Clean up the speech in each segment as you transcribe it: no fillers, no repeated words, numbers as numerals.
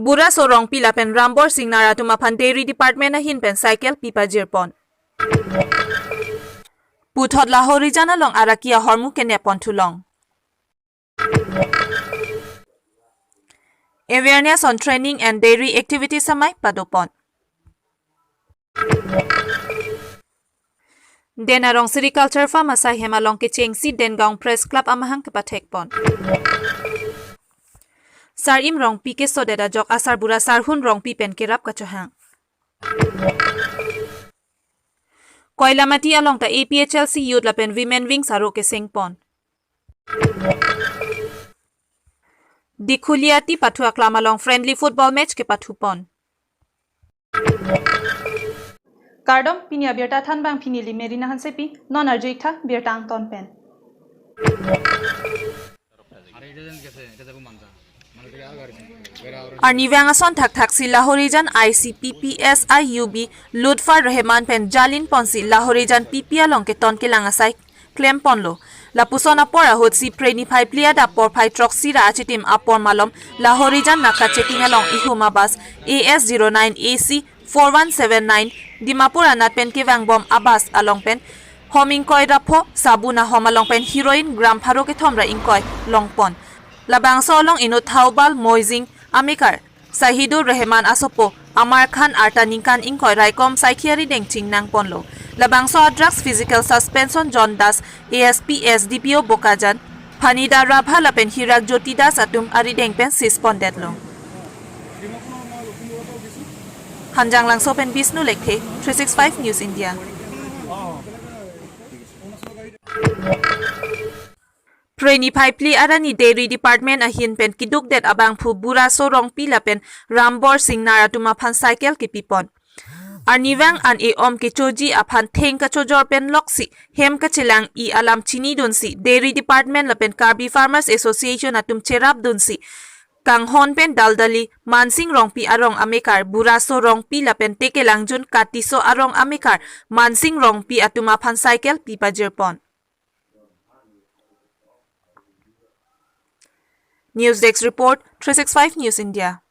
Bura sorong pila pen rambor singnara tumapan dairy department na hin pen cycle pipa jirpon. Puthot lahori jana long arakia hormu kenepon tulong. Awareness on training and dairy activities samay padopon. Denarong Sericulture Farm asay hemalong ke chengsi Dengaung Press Club amahang kepatekpon. Sar im rong pi ke sodeda jok asar bura sar hun rong pi pen kerap kachohang. Koilamati along ta APHLC Youth Lapen Women Wing saro ke sengpon. Dikhuliati patu aklam along friendly football match ke patupon. Kardom Pini Abirta thanbang Pini limerina hansepi non arjikta Birta angton pen. Arnivang ason thak si Lahorijan ICPPS IUB Ludfar Rahman pen Jalin Ponsi Lahorijan PP along ke ton ke langasai claim ponlo. Lapuson apor ahot si Pini Phai plia da por phai troxy ra achitim apor malom Lahorijan naka checking along ihuma bus AS09 AC 4179 Dimapur anat pen kevang bom abas along pen homing koi rapho sabuna hom along pen heroin gram pharo ke thomra inkoi longpon labang so long inu thaubal moizing amikar Sahidur Rahman asopo Amar Khan arta ningkan inkoi raikom psychiatry dengching nang ponlo labang so drugs physical suspension John Das ASP SDPO Bokajan Phanida Rabha lapen Hirak Jyoti Das atum ari dengpen suspended lo Hanjang Langso pen Bisnu Lekhe 365 News India. Pini Phai arani dairy department ahin pen kiduk det abang phu bura sorong pila pen rambor singnara tuma phan cycle ki pipon. Arnivang an e om ke choji aphan theng ka chojor pen loksi hem ka chilang I alam chini dunsi dairy department la pen Karbi Farmers Association atum cherap dunsi. Kang hon pen daldali mansing rongpi arong amikar buraso rongpi lapen teke langjun katiso arong amikar mansing rongpi atuma phan cycle pipa jirpon. News Desk Report 365 News India.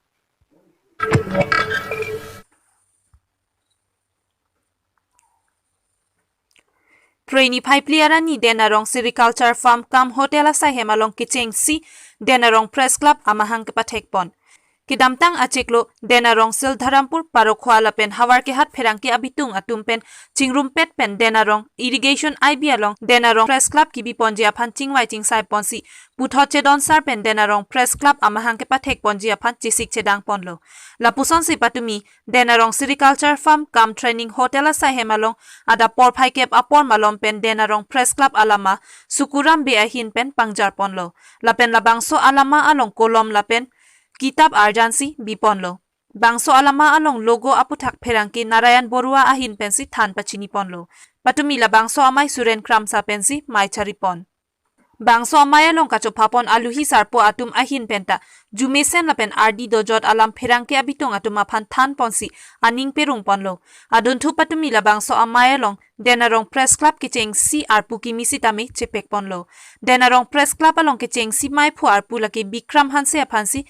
Pini Phai arani Denarong Sericulture Farm kam hotel asai hemalong kicheng si Denarong Press Club amahang kepatekpon. Kidamtang acheklo Denarong Sil Dharampur Parokhwa lapen hawar ke hat pherang ke abitung atumpen chingrumpet pen Denarong Irrigation IB along Denarong Press Club ki biponji aphan chingwai chingsai ponsi puthoche don sar pen Denarong Press Club amahang kepatekponji aphan chisik chedang ponlo lapuson si patumi Denarong Sericulture Farm kam training hotel asai hemalong ada por phai kep apor malom pen Denarong Press Club alama sukuram be ahin pen pangjar ponlo lapen labangso alama along kolom lapen Kitab Arjansi Biponlo. Bangso alama along logo aputhak pherangki Narayan Borua ahin pensi than pachini ponlo. Patumila bangso amai Suren Kramsa pensi mai charipon. Bangso amai along kachopapon aluhi sarpo atum ahin penta. Jumesen lapen RD dojot alam pherangki abitung atum aphan than ponsi aning perung ponlo. Aduntu patumila bangso amai along Denarong Press Club kicheng si arpu ki misitami chepek ponlo. Denarong Press Club along kicheng si mai phu arpu laki Bikram hanse aphansi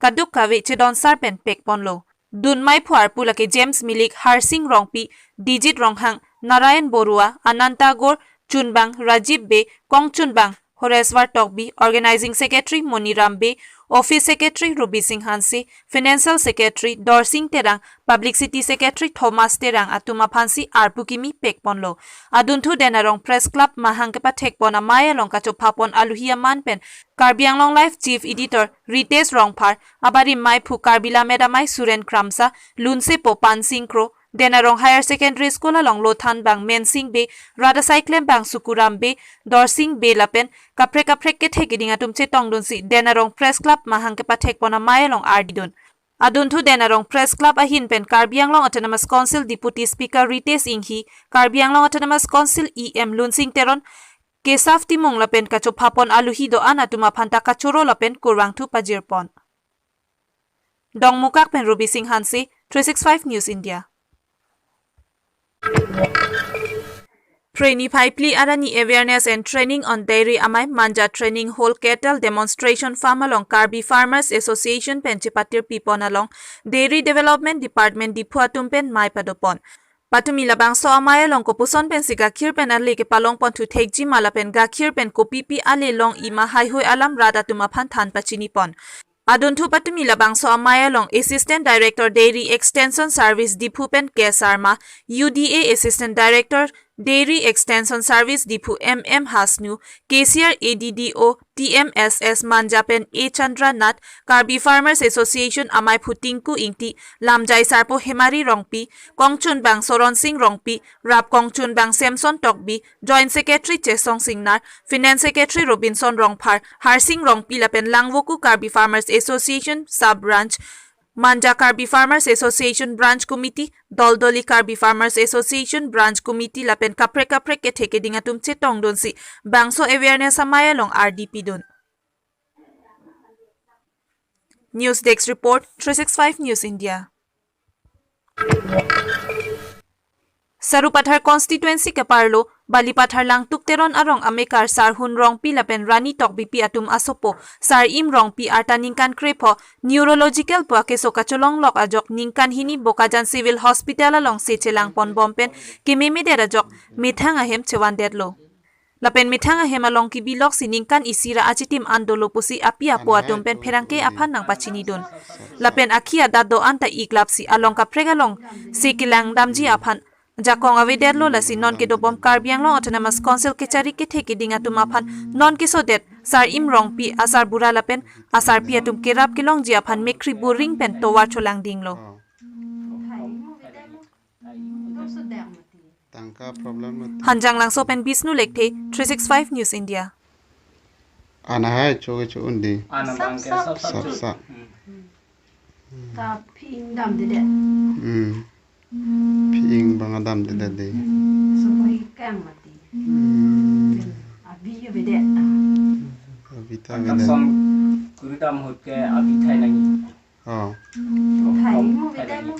Kaduk kawe chedon sarpen pek ponlo. Dun mai phuar pulake James Milik Harsing Rongpi, Digit Ronghang, Narayan Borua, Ananta Gor, Chunbang, Rajib Be, Kong Chunbang, Horeswar Tokbi, Organizing Secretary Moniram Be, Office Secretary Ruby Singh Hansi, Financial Secretary Dorsing Terang, Publicity Secretary Thomas Terang atuma phansi arpukimi pekponlo. Aduntu Denarong Press Club mahangkepa thekpona maya longka chophapon aluhia manpen Karbi Anglong Life Chief Editor Ritesh Rongphar abari mai phu Karbila Medamai Suren Kramsa Lunse Popan Singkro Denarong Higher Secondary School along Lothan Bang Mensing Be Rada Cyclem Bang Sukuram Be Dorsing Be lapen kapre ke thekiding atum che tongdunsi Denarong Press Club mahangkepa thekpona maya long ardidun. Aduntu Denarong Press Club ahin pen Karbi Anglong Autonomous Council Deputy Speaker Ritesh Inghi, Karbi Anglong Autonomous Council EM Lunsing Teron, Kesaf Timong lapen kachopapon aluhi doan atuma phanta kachoro lapen kurwangthu pajirpon. Dongmukak pen Ruby Singh Hansi, 365 News India. Pini Abirta arani awareness and training on dairy amai manja training whole cattle demonstration farm along Karbi Farmers Association penchipatir pipon along Dairy Development Department dipuatum pen mai padopon. Patumi labang so amay along kopuson pen si gakir pen ali ke palong pon tu tekji malapen gakir pen kopipi ali long ima haihoy alam rada tumapan tan pachini pon. Adun thu patumi labang so amay along Assistant Director Dairy Extension Service Dipu pen K. Sarma, UDA Assistant Director Dairy Extension Service Dipu MM Hasnu, KCR ADDO TMSS Manjapen A. Chandra Nat, Karbi Farmers Association Amay Putingku Ingti, Lamjai Sarpo Hemari Rongpi, Kongchun Bang Soron Singh Rongpi, Rap Kongchun Bang Samson Tokbi, Joint Secretary Chesong Singnar, Finance Secretary Robinson Rongpar, Harsing Rongpi Lapen Langwoku Karbi Farmers Association Sub Branch, Manja Karbi Farmers Association Branch Committee, Doldoli Karbi Farmers Association Branch Committee lapen kapre ke theke dingatum chetong don si bangso awareness amaya long RDP don. News Desk Report 365 News India. Sarupathar constituency ke parlo Balipathar lang tukteron arong amekar sar hun rong pi lapen rani tok bipi atum asopo sar im rong pi arta ningkan krepo neurological puake sokacholong lok ajok ningkan hini bokajan civil hospital along sechelang pon bompen kimeme dera jok mithang ahem chewan derlo lapen mithang ahem along ki bilok siningkan isira achitim andolo pusi apia po atum pen pherangke aphan nang pachini don lapen akhia daddo anta iklapsi along ka pregalong sekilang damji aphan Jakong aviderlo lasi non ke dobom Karbi Anglong autonomous council ke chari ke theke dinga tumaphan non ke sodet sar imrong pi asar bura lapen asar pi atum kerap kilong jiaphan mekri buring pen towar cholang dinglo Hanjang langso pen Bisnu lekte 365 News India Ana hai choge chundi Ana bangke sap ta ping dam de Ping bang adam de de so koi kang mati abi ye bede Abita Kan veda som kuritam hoke abi thai nangi thai mo bede mo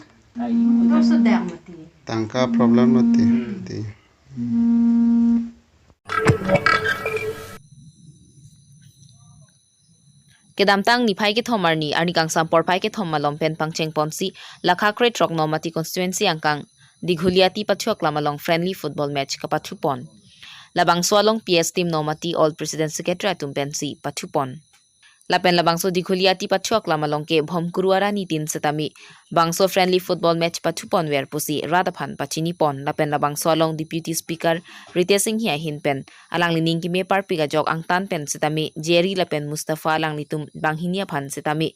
do so dam mati tangka problem mati ti Kedamtang ni phai ke thomar ni ani kang sam por phai ke thom malom pen pangcheng ponsi lakha kre trok nomati constituency angkang dighuliati pathuak lamalong friendly football match kapathupon labang swalong PS team nomati all president secretary atum pensi pathupon lapen labangso dighuliati pathuak lamalong ke bhomkuruara ni tin setami bangso friendly football match pathupon wer pusi radaphan pachini pon lapen labang swalong deputy speaker Rite Singh hi hin pen alang lining ki me par piga jok ang tan pen setami Jerry lapen Mustafa alang litum banghinia phan setami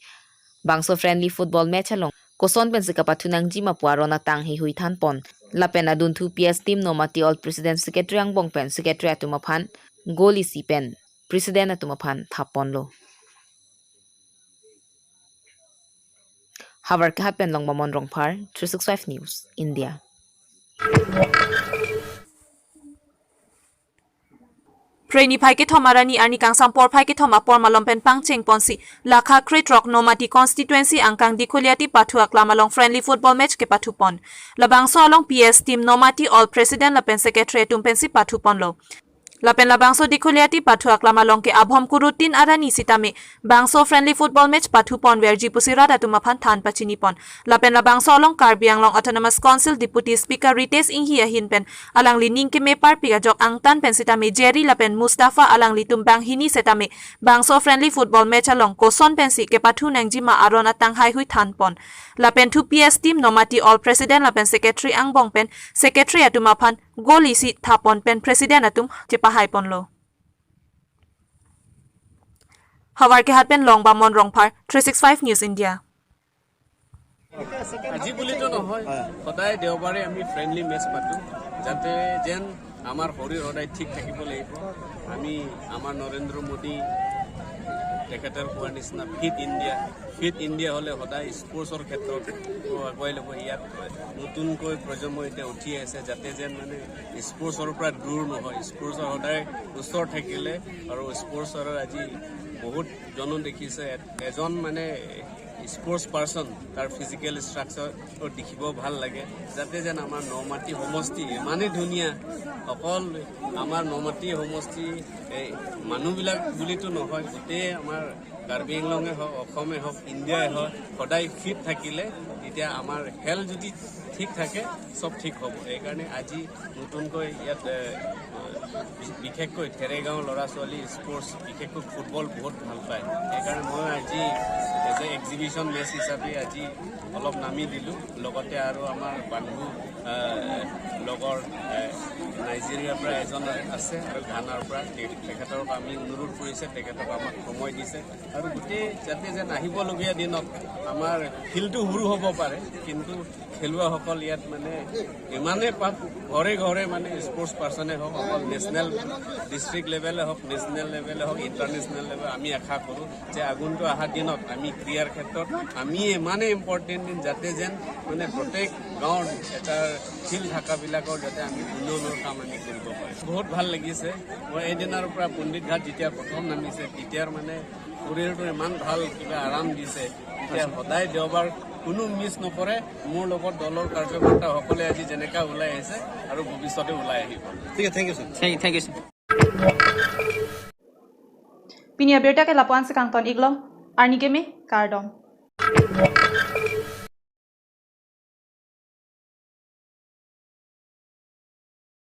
bangso friendly football match along koson pen sika pathunang jima puaro na tang hi hui than pon lapen adun thu PS team nomati all president secretary ang bong pen secretary atumaphan goli si pen president atumaphan thapon lo Havar ke hapen long mamon rong par 365 News India Pini Abirta thomarani ani kang sampor phai ke thoma por malom pen pangcheng ponsi lakha kretrok nomati constituency angkang dikhuliati pathuak lamalong friendly football match ke pathupon labang so along PS team nomati all president lapen secretary tumpensi pathupon lo Lapen labangso dikhuliati pathuak lamalong ke abhom kurutin arani sitame bangso friendly football match pathupon verji pusirada tumaphan than pachinipon lapen labangso along Karbi Anglong autonomous council deputy speaker Rite Singh hi hinpen alang lining ke me par piga jok angtan pen sitame Jerry lapen Mustafa alang litum bang hini setame bangso friendly football match along koson pensi ke pathu nangjima arona tanghai hui thanpon lapen thu PS team nomati all president lapen secretary angbong pen secretary atumaphan goli si thapon pen president atum Hai ponlo. Havar ke hat pen long bamon rong par 365 News India. আজি বুলিতো নহয় সদায় দেওবাৰে আমি friendly match পাতো যাতে যেন আমাৰ শৰীৰ সদায় ঠিক থাকিব লাগিব আমি আমাৰ নৰেন্দ্ৰ মোদী তেখেতৰ কোৱাৰ নিচিনা ফিট ইণ্ডিয়া হ'লে সদায় স্পৰ্টছৰ ক্ষেত্ৰত আগুৱাই ল'ব ইয়াত নতুনকৈ প্ৰজন্ম এতিয়া উঠি আছে যাতে যেন মানে স্পৰ্টছৰ পৰা দূৰ নহয় স্পৰ্টছৰ সদায় ওচৰ থাকিলে আৰু স্পৰ্টছৰ আজি বহুত জন দেখিছে এজন মানে স্পৰ্টছ পাৰ্চন তাৰ ফিজিকেল ষ্ট্ৰাকচাৰ দেখিব ভাল লাগে যাতে যেন আমাৰ নমাটি সমষ্টি ইমানেই ধুনীয়া অকল আমাৰ নমাটি সমষ্টি মানুহবিলাক বুলিতো নহয় গোটেই আমাৰ কাৰ্বি আংলঙে হওক অসমে হওক ইণ্ডিয়াই হওক সদায় ফিট থাকিলে তেতিয়া আমাৰ হেল্থ যদি ঠিক থাকে চব ঠিক হ'ব সেইকাৰণে আজি নতুনকৈ ইয়াত বিশেষকৈ ঠেৰেগাঁও ল'ৰা ছোৱালী স্পৰ্টছ বিশেষকৈ ফুটবল বহুত ভাল পায় সেইকাৰণে মই আজি এজ এ এক্সিবিশ্যন মেচ হিচাপে আজি অলপ নামি দিলোঁ লগতে আৰু আমাৰ বন্ধু লগৰ নাইজেৰিয়াৰ পৰা এজন আছে আৰু ঘানাৰ পৰা তেখেতক আমি অনুৰোধ কৰিছে তেখেতক আমাক সময় দিছে আৰু গোটেই যাতে যেন আহিবলগীয়া দিনত আমাৰ ফিল্ডটো সৰু হ'ব পাৰে কিন্তু খেলুৱাসকল ইয়াত মানে ইমানেই ঘৰে ঘৰে মানে স্পৰ্টছ পাৰ্চনে হওক অকল নেশ্যনেল ডিষ্ট্ৰিক্ট লেভেলে হওক নেশ্যনেল লেভেলে হওক ইণ্টাৰনেশ্যনেল লেভেল আমি আশা কৰোঁ যে আগন্তুক অহা দিনত আমি ক্ৰীড়াৰ ক্ষেত্ৰত আমি ইমানেই ইম্পৰ্টেণ্ট দিন যাতে যেন মানে প্ৰত্যেক গাঁৱৰ এটা ফিল্ড থকাবিলাকৰ যাতে আমি উন্নয়নৰ কাম আমি কৰিব পাৰোঁ বহুত ভাল লাগিছে মই এইদিনাৰ পৰা পণ্ডিত ঘাট যেতিয়া প্ৰথম নামিছে তেতিয়াৰ মানে শৰীৰটো ইমান ভাল কিবা আৰাম দিছে এতিয়া সদায় দেওবাৰ কোনো মিছ নকৰে মোৰ লগত দলৰ কাৰ্যকৰ্তাসকলে আজি যেনেকৈ ওলাই আহিছে আৰু ভৱিষ্যতে ওলাই আহিব ঠিক আছে thank you sir Pini Abirta ke Lapuan Sekangton Iglong, Arnigeme, Kardom.